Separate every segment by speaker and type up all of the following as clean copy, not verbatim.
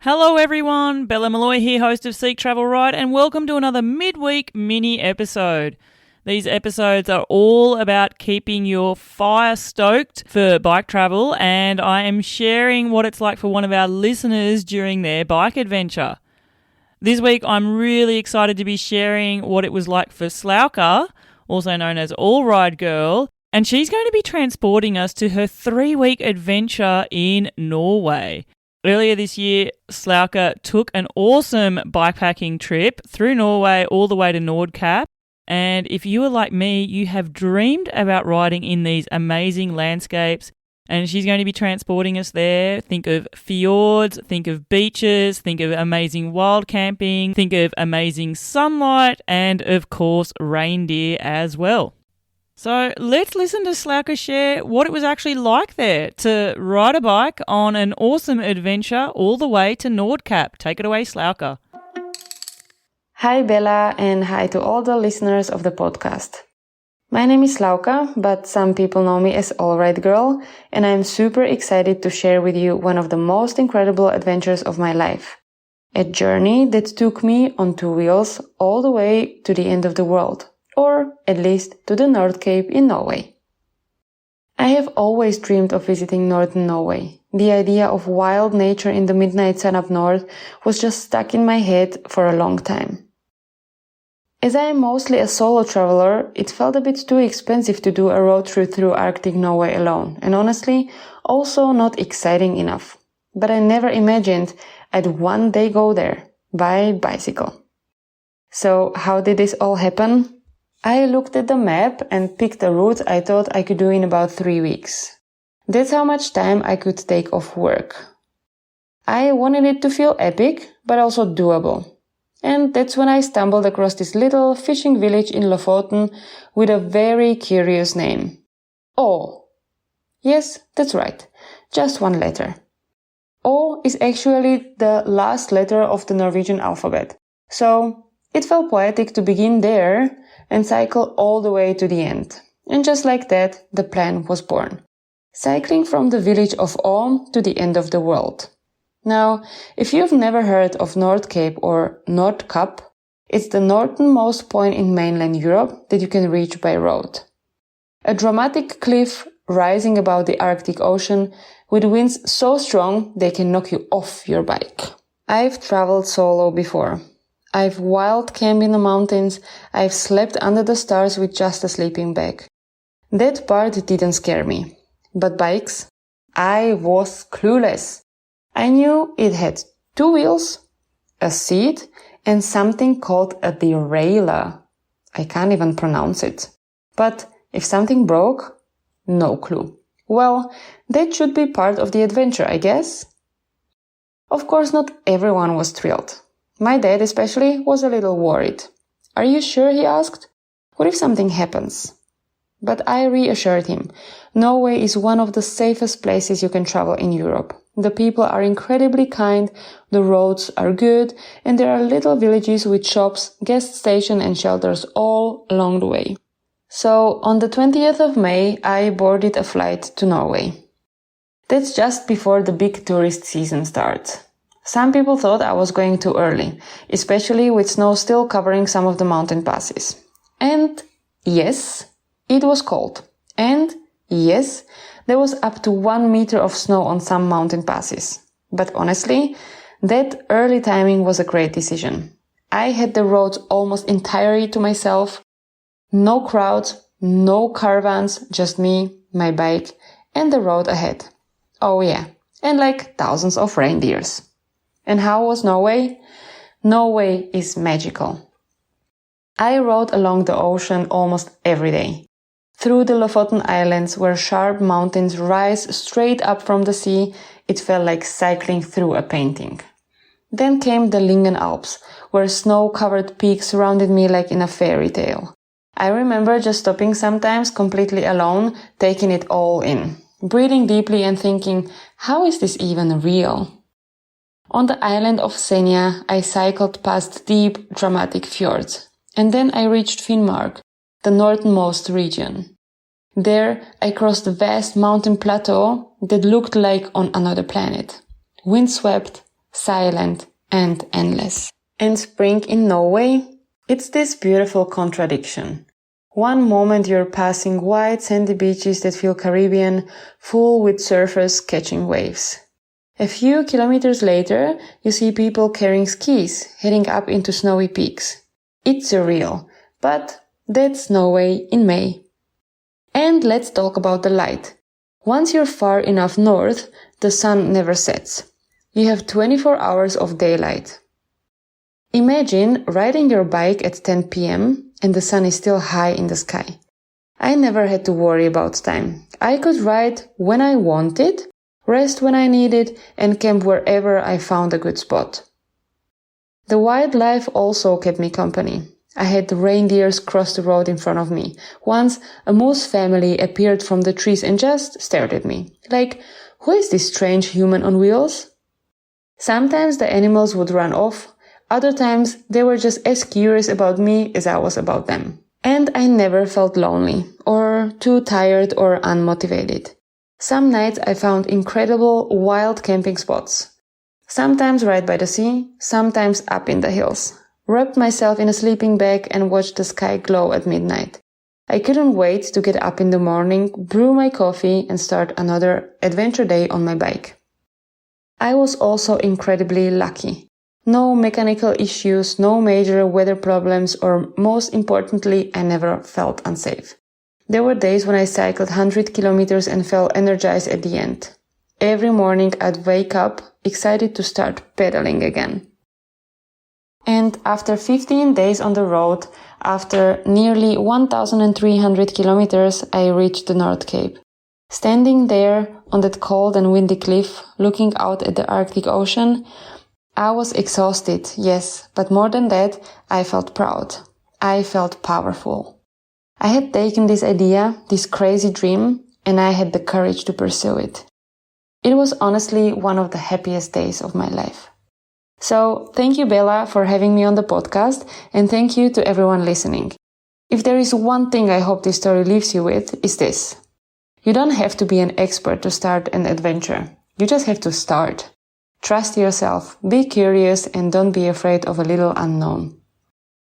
Speaker 1: Hello everyone, Bella Malloy here, host of Seek Travel Ride, and welcome to another midweek mini episode. These episodes are all about keeping your fire stoked for bike travel, and I am sharing what it's like for one of our listeners during their bike adventure. This week I'm really excited to be sharing what it was like for Slauka, also known as AllRideGirl, and she's going to be transporting us to her 3-week adventure in Norway. Earlier this year, Slauka took an awesome bikepacking trip through Norway all the way to Nordkapp. And if you are like me, you have dreamed about riding in these amazing landscapes. And she's going to be transporting us there. Think of fjords, think of beaches, think of amazing wild camping, think of amazing sunlight, and of course, reindeer as well. So let's listen to Slauka share what it was actually like there to ride a bike on an awesome adventure all the way to Nordkapp. Take it away, Slauka.
Speaker 2: Hi Bella, and hi to all the listeners of the podcast. My name is Slauka, but some people know me as AllRideGirl, and I'm super excited to share with you one of the most incredible adventures of my life. A journey that took me on 2 wheels all the way to the end of the world. Or at least to the North Cape in Norway. I have always dreamed of visiting northern Norway. The idea of wild nature in the midnight sun up north was just stuck in my head for a long time. As I am mostly a solo traveler, it felt a bit too expensive to do a road trip through Arctic Norway alone, and honestly, also not exciting enough. But I never imagined I'd one day go there, by bicycle. So how did this all happen? I looked at the map and picked a route I thought I could do in about 3 weeks. That's how much time I could take off work. I wanted it to feel epic, but also doable. And that's when I stumbled across this little fishing village in Lofoten with a very curious name. Å. Yes, that's right. Just one letter. Å is actually the last letter of the Norwegian alphabet. So it felt poetic to begin there and cycle all the way to the end. And just like that, the plan was born. Cycling from the village of Å to the end of the world. Now, if you've never heard of North Cape or Nordkapp, it's the northernmost point in mainland Europe that you can reach by road. A dramatic cliff rising above the Arctic Ocean with winds so strong they can knock you off your bike. I've traveled solo before. I've wild camped in the mountains, I've slept under the stars with just a sleeping bag. That part didn't scare me. But bikes? I was clueless. I knew it had 2 wheels, a seat, and something called a derailleur. I can't even pronounce it. But if something broke, no clue. Well, that should be part of the adventure, I guess. Of course, not everyone was thrilled. My dad especially was a little worried. Are you sure? He asked. What if something happens? But I reassured him. Norway is one of the safest places you can travel in Europe. The people are incredibly kind, the roads are good, and there are little villages with shops, gas stations and shelters all along the way. So on the 20th of May, I boarded a flight to Norway. That's just before the big tourist season starts. Some people thought I was going too early, especially with snow still covering some of the mountain passes. And yes, it was cold. And yes, there was up to 1 meter of snow on some mountain passes. But honestly, that early timing was a great decision. I had the roads almost entirely to myself. No crowds, no caravans, just me, my bike, and the road ahead. Oh yeah, and like thousands of reindeers. And how was Norway? Norway is magical. I rode along the ocean almost every day. Through the Lofoten Islands, where sharp mountains rise straight up from the sea, it felt like cycling through a painting. Then came the Lyngen Alps, where snow-covered peaks surrounded me like in a fairy tale. I remember just stopping sometimes completely alone, taking it all in, breathing deeply and thinking, how is this even real? On the island of Senja, I cycled past deep, dramatic fjords. And then I reached Finnmark, the northernmost region. There, I crossed a vast mountain plateau that looked like on another planet. Windswept, silent, and endless. And spring in Norway, it's this beautiful contradiction. One moment you're passing wide sandy beaches that feel Caribbean, full with surfers catching waves. A few kilometers later, you see people carrying skis, heading up into snowy peaks. It's surreal, but that's Norway in May. And let's talk about the light. Once you're far enough north, the sun never sets. You have 24 hours of daylight. Imagine riding your bike at 10 p.m. and the sun is still high in the sky. I never had to worry about time. I could ride when I wanted, rest when I needed, and camp wherever I found a good spot. The wildlife also kept me company. I had reindeers cross the road in front of me. Once, a moose family appeared from the trees and just stared at me. Like, who is this strange human on wheels? Sometimes the animals would run off. Other times, they were just as curious about me as I was about them. And I never felt lonely, or too tired or unmotivated. Some nights I found incredible wild camping spots. Sometimes right by the sea, sometimes up in the hills. Wrapped myself in a sleeping bag and watched the sky glow at midnight. I couldn't wait to get up in the morning, brew my coffee, and start another adventure day on my bike. I was also incredibly lucky. No mechanical issues, no major weather problems, or most importantly, I never felt unsafe. There were days when I cycled 100 kilometers and felt energized at the end. Every morning I'd wake up, excited to start pedaling again. And after 15 days on the road, after nearly 1,300 kilometers, I reached the North Cape. Standing there on that cold and windy cliff, looking out at the Arctic Ocean, I was exhausted, yes, but more than that, I felt proud. I felt powerful. I had taken this idea, this crazy dream, and I had the courage to pursue it. It was honestly one of the happiest days of my life. So, thank you, Bella, for having me on the podcast, and thank you to everyone listening. If there is one thing I hope this story leaves you with, it's this. You don't have to be an expert to start an adventure. You just have to start. Trust yourself, be curious, and don't be afraid of a little unknown.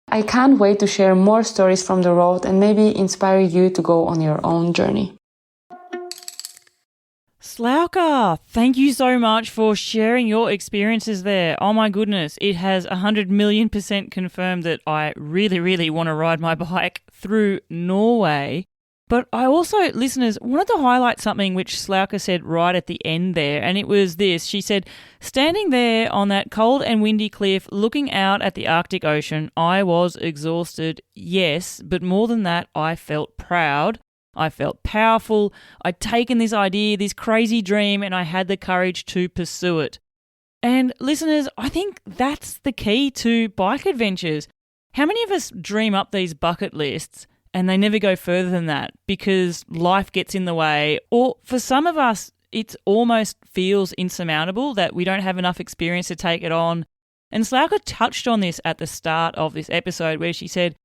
Speaker 2: I can't wait to share more stories from the road and maybe inspire you to go on your own journey.
Speaker 1: Slauka, thank you so much for sharing your experiences there. Oh my goodness, it has 100,000,000% confirmed that I really want to ride my bike through Norway. But I also, listeners, wanted to highlight something which Slauka said right at the end there, and it was this. She said, standing there on that cold and windy cliff looking out at the Arctic Ocean, I was exhausted, yes, but more than that, I felt proud. I felt powerful. I'd taken this idea, this crazy dream, and I had the courage to pursue it. And listeners, I think that's the key to bike adventures. How many of us dream up these bucket lists and they never go further than that because life gets in the way? Or for some of us, it almost feels insurmountable that we don't have enough experience to take it on. And Slauka touched on this at the start of this episode where she said,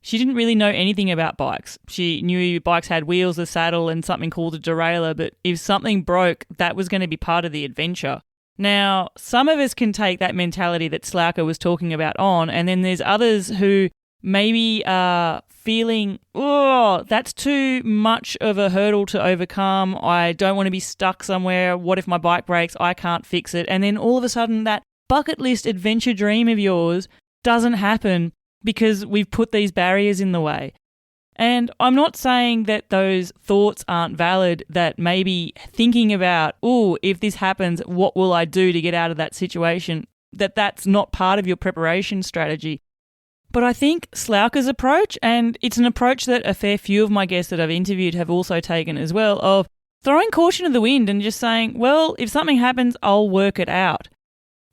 Speaker 1: she didn't really know anything about bikes. She knew bikes had wheels, a saddle, and something called a derailleur, but if something broke, that was going to be part of the adventure. Now, some of us can take that mentality that Slauka was talking about on, and then there's others who maybe are feeling, oh, that's too much of a hurdle to overcome. I don't want to be stuck somewhere. What if my bike breaks? I can't fix it. And then all of a sudden, that bucket list adventure dream of yours doesn't happen because we've put these barriers in the way. And I'm not saying that those thoughts aren't valid, that maybe thinking about, oh, if this happens, what will I do to get out of that situation, that's not part of your preparation strategy. But I think Slauka's approach, and it's an approach that a fair few of my guests that I've interviewed have also taken as well, of throwing caution to the wind and just saying, well, if something happens, I'll work it out.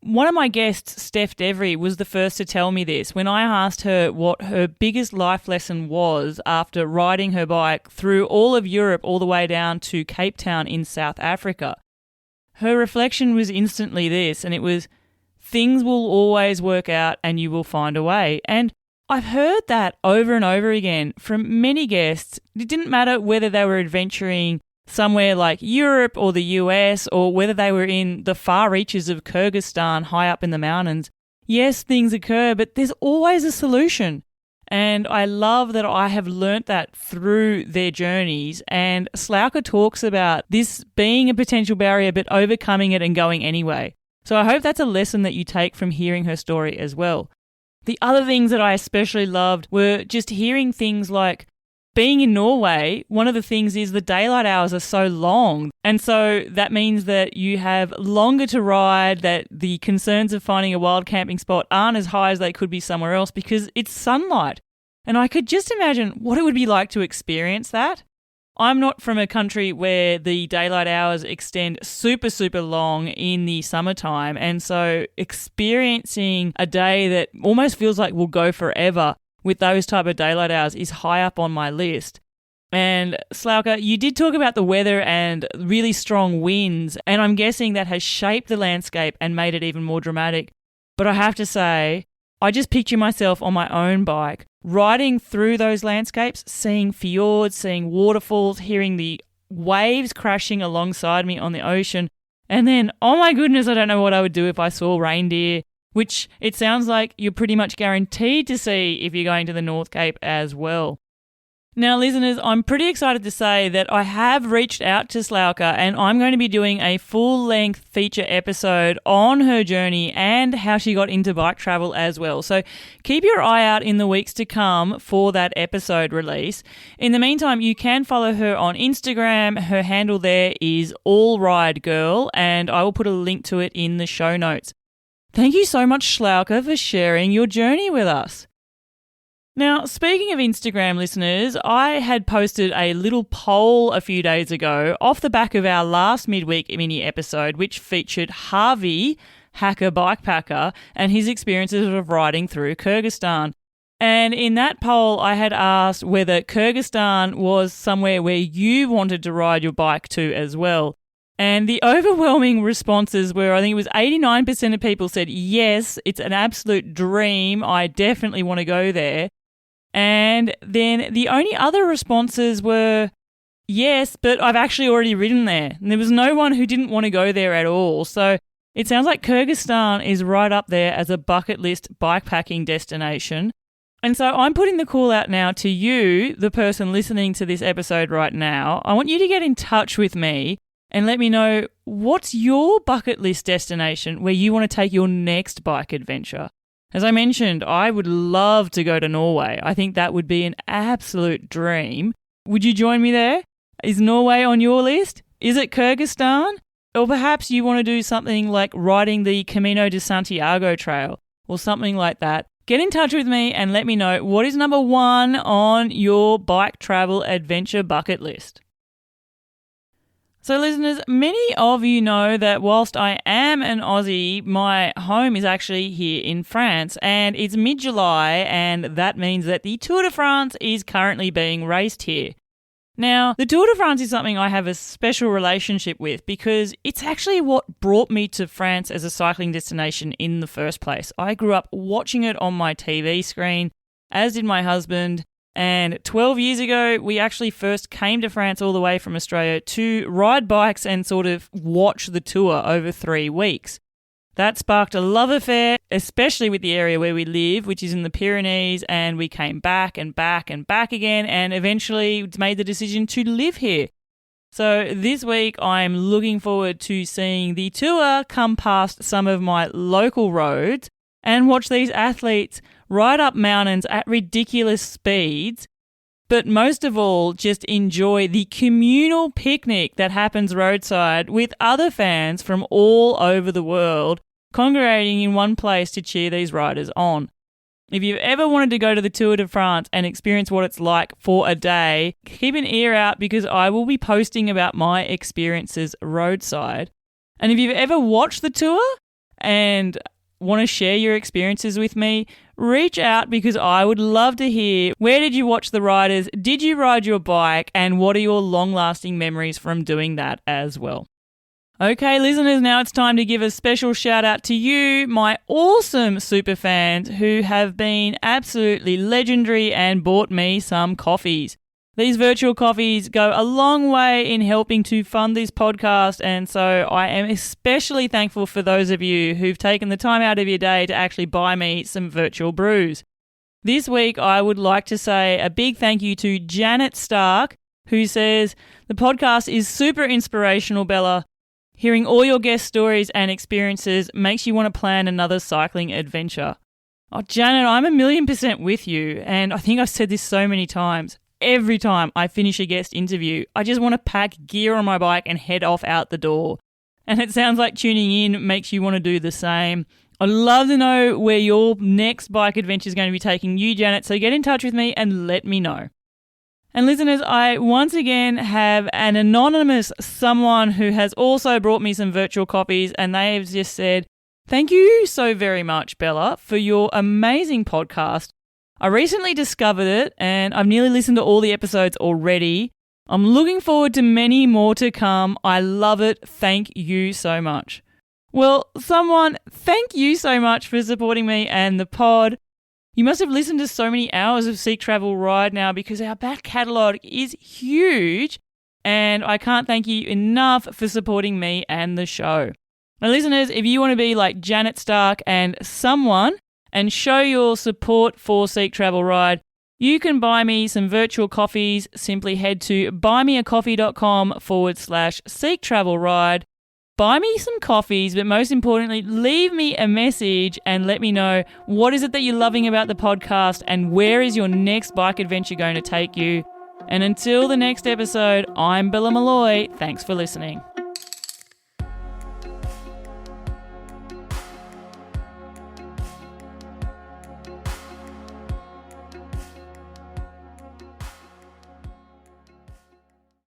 Speaker 1: One of my guests, Steph Devery, was the first to tell me this when I asked her what her biggest life lesson was after riding her bike through all of Europe all the way down to Cape Town in South Africa. Her reflection was instantly this, and it was, things will always work out and you will find a way. And I've heard that over and over again from many guests. It didn't matter whether they were adventuring somewhere like Europe or the US, or whether they were in the far reaches of Kyrgyzstan high up in the mountains, yes, things occur, but there's always a solution. And I love that I have learnt that through their journeys. And Slauka talks about this being a potential barrier, but overcoming it and going anyway. So I hope that's a lesson that you take from hearing her story as well. The other things that I especially loved were just hearing things like, being in Norway, one of the things is the daylight hours are so long. And so that means that you have longer to ride, that the concerns of finding a wild camping spot aren't as high as they could be somewhere else because it's sunlight. And I could just imagine what it would be like to experience that. I'm not from a country where the daylight hours extend super, super long in the summertime. And so experiencing a day that almost feels like will go forever with those type of daylight hours is high up on my list. And Slauka, you did talk about the weather and really strong winds, and I'm guessing that has shaped the landscape and made it even more dramatic. But I have to say, I just picture myself on my own bike, riding through those landscapes, seeing fjords, seeing waterfalls, hearing the waves crashing alongside me on the ocean. And then, oh my goodness, I don't know what I would do if I saw reindeer, which it sounds like you're pretty much guaranteed to see if you're going to the North Cape as well. Now, listeners, I'm pretty excited to say that I have reached out to Slauka, and I'm going to be doing a full-length feature episode on her journey and how she got into bike travel as well. So keep your eye out in the weeks to come for that episode release. In the meantime, you can follow her on Instagram. Her handle there is AllRideGirl, and I will put a link to it in the show notes. Thank you so much, Slauka, for sharing your journey with us. Now, speaking of Instagram, listeners, I had posted a little poll a few days ago off the back of our last midweek mini episode, which featured Harvey, hacker bikepacker, and his experiences of riding through Kyrgyzstan. And in that poll, I had asked whether Kyrgyzstan was somewhere where you wanted to ride your bike to as well. And the overwhelming responses were, I think it was 89% of people said, yes, it's an absolute dream. I definitely want to go there. And then the only other responses were, yes, but I've actually already ridden there. And there was no one who didn't want to go there at all. So it sounds like Kyrgyzstan is right up there as a bucket list bikepacking destination. And so I'm putting the call out now to you, the person listening to this episode right now. I want you to get in touch with me and let me know, what's your bucket list destination where you want to take your next bike adventure? As I mentioned, I would love to go to Norway. I think that would be an absolute dream. Would you join me there? Is Norway on your list? Is it Kyrgyzstan? Or perhaps you want to do something like riding the Camino de Santiago trail or something like that. Get in touch with me and let me know what is number one on your bike travel adventure bucket list. So listeners, many of you know that whilst I am an Aussie, my home is actually here in France, and it's mid-July, and that means that the Tour de France is currently being raced here. Now, the Tour de France is something I have a special relationship with because it's actually what brought me to France as a cycling destination in the first place. I grew up watching it on my TV screen, as did my husband. And 12 years ago, we actually first came to France all the way from Australia to ride bikes and sort of watch the tour over 3 weeks. That sparked a love affair, especially with the area where we live, which is in the Pyrenees, and we came back and back and back again and eventually made the decision to live here. So this week, I'm looking forward to seeing the tour come past some of my local roads and watch these athletes ride up mountains at ridiculous speeds, but most of all, just enjoy the communal picnic that happens roadside with other fans from all over the world congregating in one place to cheer these riders on. If you've ever wanted to go to the Tour de France and experience what it's like for a day, keep an ear out because I will be posting about my experiences roadside. And if you've ever watched the tour and want to share your experiences with me, reach out because I would love to hear, where did you watch the riders? Did you ride your bike? And what are your long-lasting memories from doing that as well? Okay, listeners, now it's time to give a special shout out to you, my awesome super fans who have been absolutely legendary and bought me some coffees. These virtual coffees go a long way in helping to fund this podcast, and so I am especially thankful for those of you who've taken the time out of your day to actually buy me some virtual brews. This week, I would like to say a big thank you to Janet Stark, who says, "The podcast is super inspirational, Bella. Hearing all your guest stories and experiences makes you want to plan another cycling adventure." Oh, Janet, I'm 1,000,000% with you, and I think I've said this so many times. Every time I finish a guest interview, I just want to pack gear on my bike and head off out the door. And it sounds like tuning in makes you want to do the same. I'd love to know where your next bike adventure is going to be taking you, Janet, so get in touch with me and let me know. And listeners, I once again have an anonymous someone who has also brought me some virtual copies, and they have just said, "Thank you so very much, Bella, for your amazing podcast. I recently discovered it and I've nearly listened to all the episodes already. I'm looking forward to many more to come. I love it. Thank you so much." Well, someone, thank you so much for supporting me and the pod. You must have listened to so many hours of Seek Travel Ride now because our back catalogue is huge, and I can't thank you enough for supporting me and the show. Now, listeners, if you want to be like Janet Stark and someone and show your support for Seek Travel Ride, you can buy me some virtual coffees. Simply head to buymeacoffee.com/Seek Travel Ride. Buy me some coffees, but most importantly, leave me a message and let me know what is it that you're loving about the podcast and where is your next bike adventure going to take you. And until the next episode, I'm Bella Malloy. Thanks for listening.